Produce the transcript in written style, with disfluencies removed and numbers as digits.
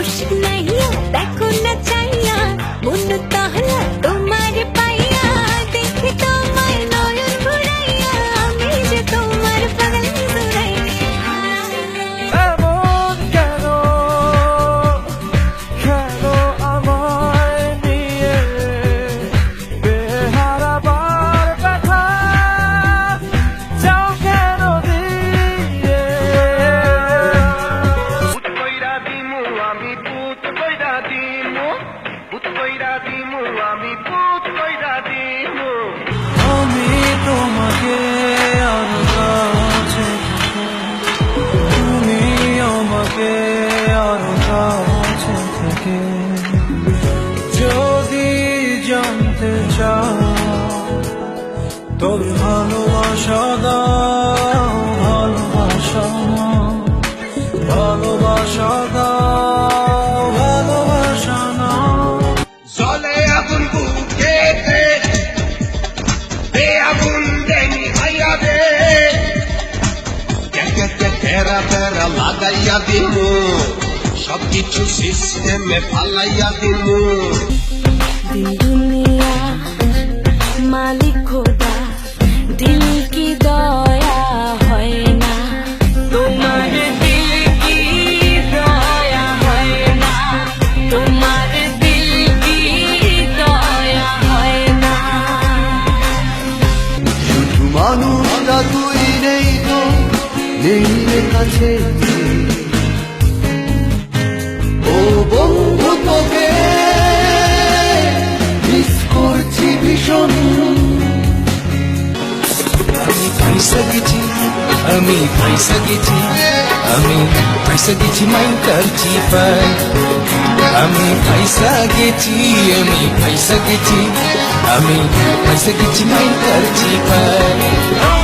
রসিক নাইয়া দেখো না চাইয়া মন তাহলা তোমার পাইয়া দেখে তোমার নয়ন ঘুরাইয়া আমি যে তোমার পাগল জুড়াইয়া এমন কেন খেলো আমায় নিয়ে বেহারাবার ব্যথা যাও কেন দিয়ে ভূত কইরা দিমু আমি ভূত কইরা দিমু ভূত কইরা দিমু আমি ভূত কইরা দিমু আমি তোমাকে আরো কাছে তুমি আমাকে আরো কাছে থেকে যদি জানতে চাও তবে ভালোবাসা দাও ভালোবাসা নাও ভালোবাসা দাও ভালোবাসা নাও জলে আগুন বুকেতে বে আগুন দেনি হাইয়া দে তেরা তেরা লাগাইয়া দিমু সবকিছু সিস্টেমে ফালাইয়া দিমু দিল দুনিয়া মালিক খোদা দিল কি দয়া হয় না তোমার দিল কি দয়া হয় না তোমার দিল কি দয়া হয় না শুধু মানুষটা তুই নেই তো নেই রে কাছে ও বন্ধু তোকে মিস করছি ভীষণ আমি পয়সা গেছি আমি পয়সা গেছি আমি পয়সা গেছি মাইন্টার চিপাই আমি পয়সা গেছি আমি পয়সা গেছি আমি পয়সা গেছি মাইন্টার চিপাই